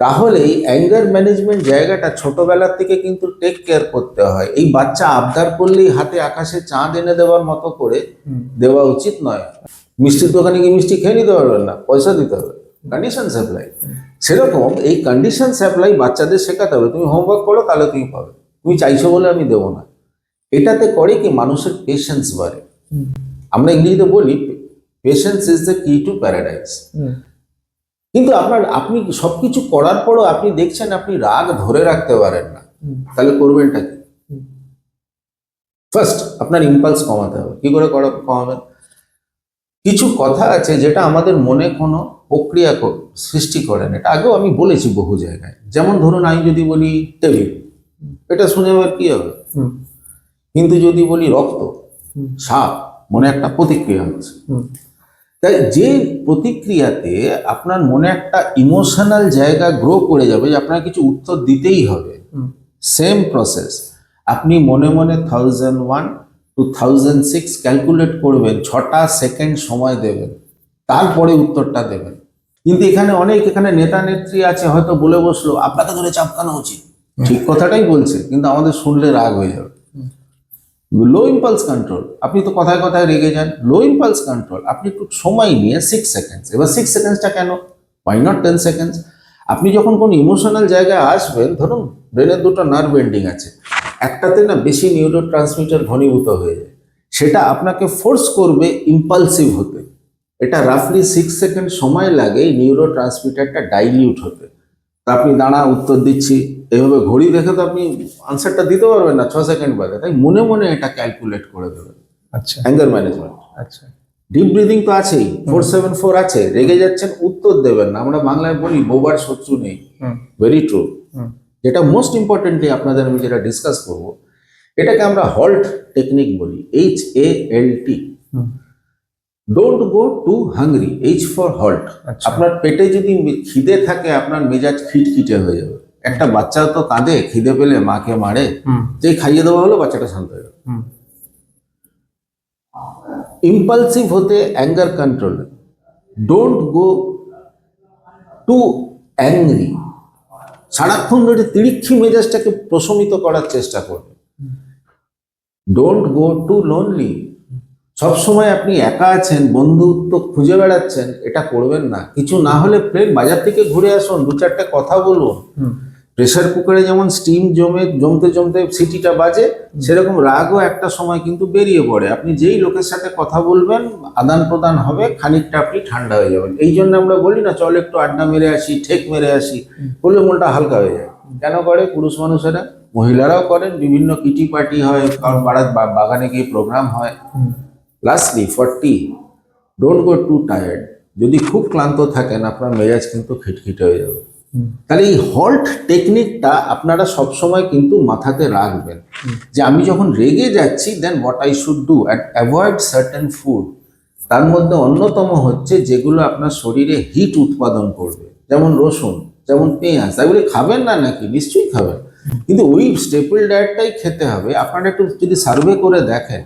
তাহলে এই অ্যাঙ্গার ম্যানেজমেন্ট জায়গাটা ছোটবেলার থেকে কিন্তু টেক কেয়ার করতে হয়। এই বাচ্চা আবদার করলেই হাতে আকাশে চাঁদ এনে দেওয়ার মতো করে দেওয়া উচিত নয়। মিষ্টির দোকানে গিয়ে মিষ্টি খেয়ে নিতে পারবেন না, পয়সা দিতে হবে, কন্ডিশন সাপ্লাই। সেরকম এই কন্ডিশন সাপ্লাই বাচ্চাদের শেখাতে হবে, তুমি হোমওয়ার্ক করো তাহলে তুমি পাবে, তুমি চাইছো বলে আমি দেবো না। এটাতে করে কি মানুষের পেশেন্স বাড়ে। আমরা ইংরেজিতে বলি পেশেন্স ইজ দ্য কি টু প্যারাডাইস। কিন্তু আপনি সবকিছু করার পরও আপনি দেখছেন আপনি রাগ ধরে রাখতে পারেন না, তাহলে করবেনটা কি? ফার্স্ট আপনার ইম্পালস কমাতে হবে। কি করে কমাবেন? কিছু কথা আছে যেটা আমাদের মনে কোনো প্রক্রিয়া সৃষ্টি করে না, এটা আগেও আমি বলেছি বহু জায়গায়। যেমন ধরুন আমি যদি বলি টেবিল, এটা শুনে আবার কি হবে, কিন্তু যদি বলি রক্ত, সাপ, মনে একটা প্রতিক্রিয়া হচ্ছে। তাই যে প্রতিক্রিয়াতে আপনার মনে একটা ইমোশনাল জায়গা গ্রো করে যাবে যে আপনার কিছু উত্তর দিতেই হবে, সেম প্রসেস আপনি মনে মনে 1001 to 1006 ক্যালকুলেট করবেন, 6টা সেকেন্ড সময় দেবেন, তারপরে উত্তরটা দেবেন। কিন্তু এখানে নেতা নেত্রী আছে, হয়তো বলে বসলো আপনাকে ধরে চাপকানো উচিত, ঠিক কথাটাই বলছে, কিন্তু আমাদের শুনলে রাগ হয়ে যাবে। লো ইম্পালস কন্ট্রোল, আপনি তো কথায় কথায় রেগে যান। লো ইম্পালস কন্ট্রোল, আপনি একটু সময় নিয়ে 6 সেকেন্ডস, এবার 6 সেকেন্ডসটা কেন, ওয়াই নট 10 সেকেন্ডস? আপনি যখন কোনো ইমোশনাল জায়গায় আসবেন, ধরুন ব্রেনের দুটো নার্ভ এন্ডিং আছে, একটাতে না বেশি নিউরো ট্রান্সমিটার ঘনীভূত হয়ে যায়, সেটা আপনাকে ফোর্স করবে ইম্পালসিভ হতে। এটা রাফলি 6 সেকেন্ড সময় লাগে এই নিউরো ট্রান্সমিটারটা ডাইলিউট হতে। তা আপনি দাঁড়া উত্তর দিচ্ছি, এইভাবে ঘড়ি দেখে তো আপনি আনসারটা দিতে পারবেন না 6 সেকেন্ড বাদে, তাই মনে মনে এটা ক্যালকুলেট করে দেবেন। আচ্ছা। Anger management. আচ্ছা। ডিপ ব্রিদিং তো আছেই, 474 আছে। রেগে যাচ্ছেন, উত্তর দেবেন না। আমরা বাংলায় বলি বোবার শত্রু নেই, ভেরি ট্রু। যেটা মোস্ট ইম্পর্টেন্টলি আপনাদের আমি যেটা ডিসকাস করব, এটাকে আমরা হল্ট টেকনিক বলি, HALT। Don't go to hungry, H for halt. আপনার পেটে যদি খিদে থাকে, আপনার মেজাজ খিটখিটে হয়ে যাবে। একটা বাচ্চাও তো কাঁদে, খিদে পেলে মাকে মারে, যে খাইয়ে দেওয়া হলো বাচ্চাটা শান্ত হয়ে যাবে। ইম্পালসিভ হতে anger control, don't go to angry, সারাক্ষণ ধরে তিরিক্ষি মেজাজটাকে প্রশমিত করার চেষ্টা করবে। ডোন্ট গো টু লোনলি, সবসময় আপনি একা আছেন, বন্ধুত্ব খুঁজে বেড়াচ্ছেন, এটা করবেন না। কিছু না হলে প্লেন বাজার থেকে ঘুরে আসুন, দু চারটে কথা বলুন। প্রেসার কুকারে যেমন স্টিম জমতে জমতে সিটিটা বাজে, সেরকম রাগও একটা সময় কিন্তু বেরিয়ে পড়ে। আপনি যেই লোকের সাথে কথা বলবেন, আদান প্রদান হবে, খানিকটা আপনি ঠান্ডা হয়ে যাবেন। এই জন্য আমরা বলি না, চল একটু আড্ডা মেরে আসি, ঠেক মেরে আসি, বললে মনটা হালকা হয়ে যায়। কেন করে পুরুষ মানুষেরা? মহিলারাও করেন, বিভিন্ন কিটি পার্টি হয়, কারণ পাড়ার বাগানে গিয়ে প্রোগ্রাম হয়। Lastly 40, don't go to tired. যদি খুব ক্লান্ত থাকেন, আপনার মেজাজ কিন্তু খিটখিটে হয়ে যাবে। তাহলে এই হল্ট টেকনিকটা আপনারা সবসময় কিন্তু মাথাতে রাখবেন, যে আমি যখন রেগে যাচ্ছি, then what I should do and avoid certain food. তার মধ্যে অন্যতম হচ্ছে যেগুলো আপনার শরীরে হিট উৎপাদন করবে, যেমন রসুন, যেমন পেঁয়াজ। এগুলি খাবেন না নাকি? নিশ্চয়ই খাবেন, কিন্তু ওই স্টেপল ডায়েটটাই খেতে হবে। আপনারা একটু যদি সার্ভে করে দেখেন,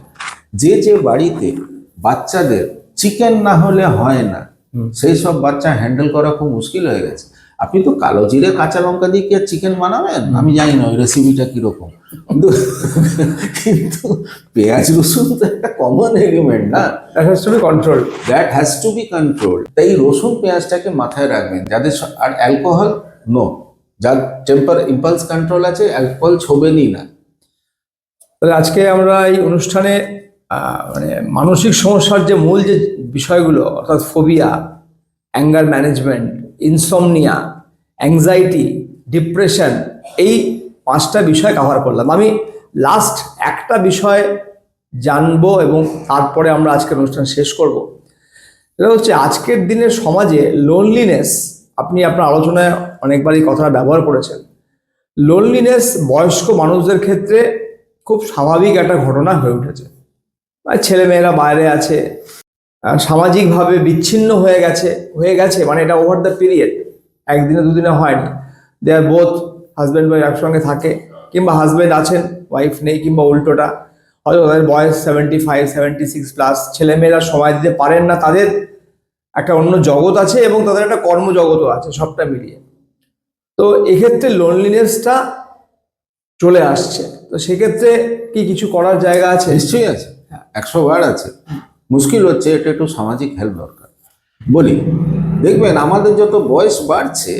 যে যে বাড়িতে বাচ্চাদের চিকেন না হলে হয় না, সেই সব বাচ্চা হ্যান্ডেল করা খুব মুশকিল হয়ে গেছে। আপনি তো কালো জিরে কাঁচা লঙ্কা দিয়ে কি আর চিকেন বানাবেন? আমি জানি না ওই রেসিপিটা কিরকম, কিন্তু পেঁয়াজ রসুন তো একটা কমন এলিমেন্ট না, that has to be control. That has to be control. তাই রসুন পেঁয়াজটাকে মাথায় রাখবেন। যাদের আর অ্যালকোহল নো, যার টেম্পার ইম্পালস কন্ট্রোল আছে, অ্যালকোহল ছোবেনই না। তাহলে আজকে আমরা এই অনুষ্ঠানে মানে মানসিক সমস্যার যে মূল যে বিষয়গুলো, অর্থাৎ phobia, anger management, insomnia, anxiety, depression, এই 5টা বিষয় কভার করলাম। আমি লাস্ট একটা বিষয় জানবো এবং তারপরে আমরা আজকের অনুষ্ঠান শেষ করব। এটা হচ্ছে আজকের দিনের সমাজে লোনলিনেস। আপনি আপনার আলোচনায় অনেকবারই কথাটা ব্যবহার করেছেন। লোনলিনেস বয়স্ক মানুষদের ক্ষেত্রে খুব স্বাভাবিক একটা ঘটনা হয়ে উঠেছে। ছেলেমেয়েরা বাইরে আছে, সামাজিকভাবে বিচ্ছিন্ন হয়ে গেছে, মানে এটা ওভার দ্য পিরিয়ড, একদিনে দুদিনে হয়নি। দে আর বোথ হাজব্যান্ড ওয়াইফ একসঙ্গে থাকে, কিংবা হাজব্যান্ড আছেন, ওয়াইফ নেই, কিংবা উল্টোটা। হয়তো তাদের বয়স 75, 76+। ছেলেমেয়েরা সময় দিতে পারেন না, তাদের একটা অন্য জগৎ আছে এবং তাদের একটা কর্মজগতও আছে, সবটা মিলিয়ে। তো এক্ষেত্রে লোনলিনেসটা চলে আসছে। তো সেক্ষেত্রে কি কিছু করার জায়গা আছে? নিশ্চয়ই আছে, 100 বার আছে। মুশকিল হচ্ছে এটা একটু সামাজিক হেল্প দরকার। বলি, দেখবেন আমাদের যত বয়স বাড়ছে,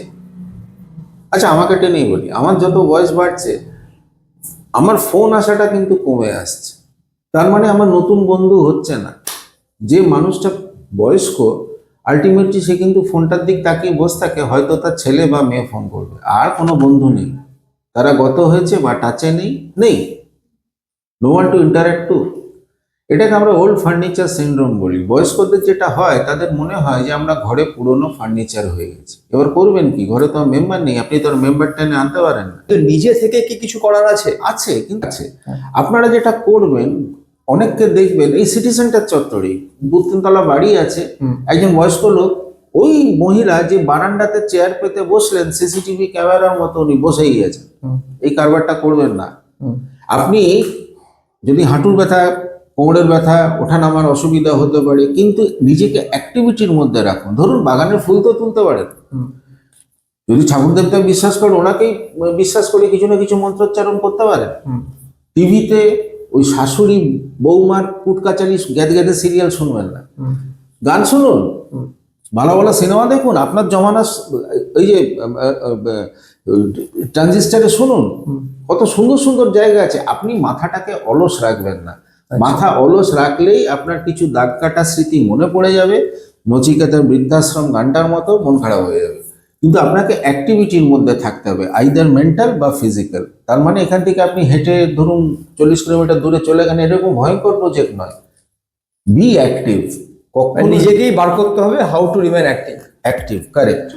আচ্ছা আমাকে টেনেই বলি, আমার যত বয়স বাড়ছে, আমার ফোন আসাটা কিন্তু কমে আসছে। তার মানে আমার নতুন বন্ধু হচ্ছে না। যে মানুষটা বয়স্ক, আলটিমেটলি সে কিন্তু ফোনটার দিক তাকিয়ে বসে থাকে, হয়তো তার ছেলে বা মেয়ে ফোন করবে, আর কোনো বন্ধু নেই। তারা গত হয়েছে বা টাচে নেই, no one to interact to. এটাকে আমরা ওল্ড ফার্নিচার সিনড্রোম বলি। বয়স্কদের যেটা হয়, তাদের মনে হয় যে আমরা ঘরে পুরনো ফার্নিচার হয়ে গেছে। এবার করবেন কি? ঘরে তো মেম্বার নেই, আপনি তো মেম্বার টেনে আনতে পারেন না। তো নিজে থেকে কি কিছু করার আছে? আছে, কিন্তু আছে। আপনারা যেটা করবেন, অনেককে দেখবেন এই সিটি সেন্টার চত্বরে 2-3 তলা বাড়ি আছে, একজন বয়স্ক লোক, ওই মহিলা যে বারান্দাতে চেয়ার পেতে বসলেন, সিসিটিভি ক্যামেরার মতো উনি বসেই গেছেন। এই কারবারটা করবেন না। আপনি যদি হাঁটুর ব্যথা, কোমরের ব্যথা, ওঠা নামার অসুবিধা হতে পারে, কিন্তু নিজেকে অ্যাক্টিভিটির মধ্যে রাখুন। ধরুন বাগানের ফুল তো তুলতে পারেন, যদি ঠাকুর দেবতা বিশ্বাস করেন, ওনাকেই বিশ্বাস করে কিছু না কিছু মন্ত্রোচ্চারণ করতে পারেন। টিভিতে ওই শাশুড়ি বৌমার কুটকাচারি গ্যাদে সিরিয়াল শুনবেন না, গান শুনুন, ভালো ভালো সিনেমা দেখুন। আপনার জমানা এই যে ট্রানজিস্টারে শুনুন, কত সুন্দর সুন্দর জায়গা আছে। আপনি মাথাটাকে অলস রাখবেন না। মাথা অলস রাখলেই আপনার কিছু দাগ কাটা স্মৃতি মনে পড়ে যাবে, নচিকেতার বৃদ্ধাশ্রম গানটার মতো মন খারাপ হয়ে যাবে। কিন্তু আপনাকে অ্যাক্টিভিটির মধ্যে থাকতে হবে, আইদার মেন্টাল বা ফিজিক্যাল। তার মানে এখান থেকে আপনি হেঁটে ধরুন 40 কিলোমিটার দূরে চলে গেলেন, এরকম ভয়ঙ্কর প্রজেক্ট নয়। বি অ্যাক্টিভ, নিজেকেই বার করতে হবে how to remain active, correct.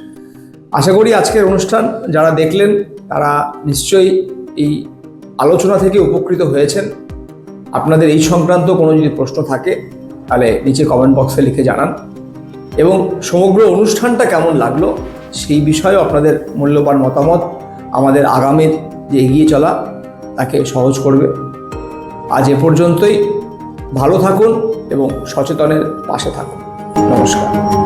আশা করি আজকের অনুষ্ঠান যারা দেখলেন তারা নিশ্চয়ই এই আলোচনা থেকে উপকৃত হয়েছেন। আপনাদের এই সংক্রান্ত কোনো যদি প্রশ্ন থাকে তাহলে নিচে কমেন্ট বক্সে লিখে জানান, এবং সমগ্র অনুষ্ঠানটা কেমন লাগলো সেই বিষয়েও আপনাদের মূল্যবান মতামত আমাদের আগামীর যে এগিয়ে চলা তাকে সহজ করবে। আজ এ পর্যন্তই। ভালো থাকুন এবং সচেতনের পাশে থাকুন। নমস্কার।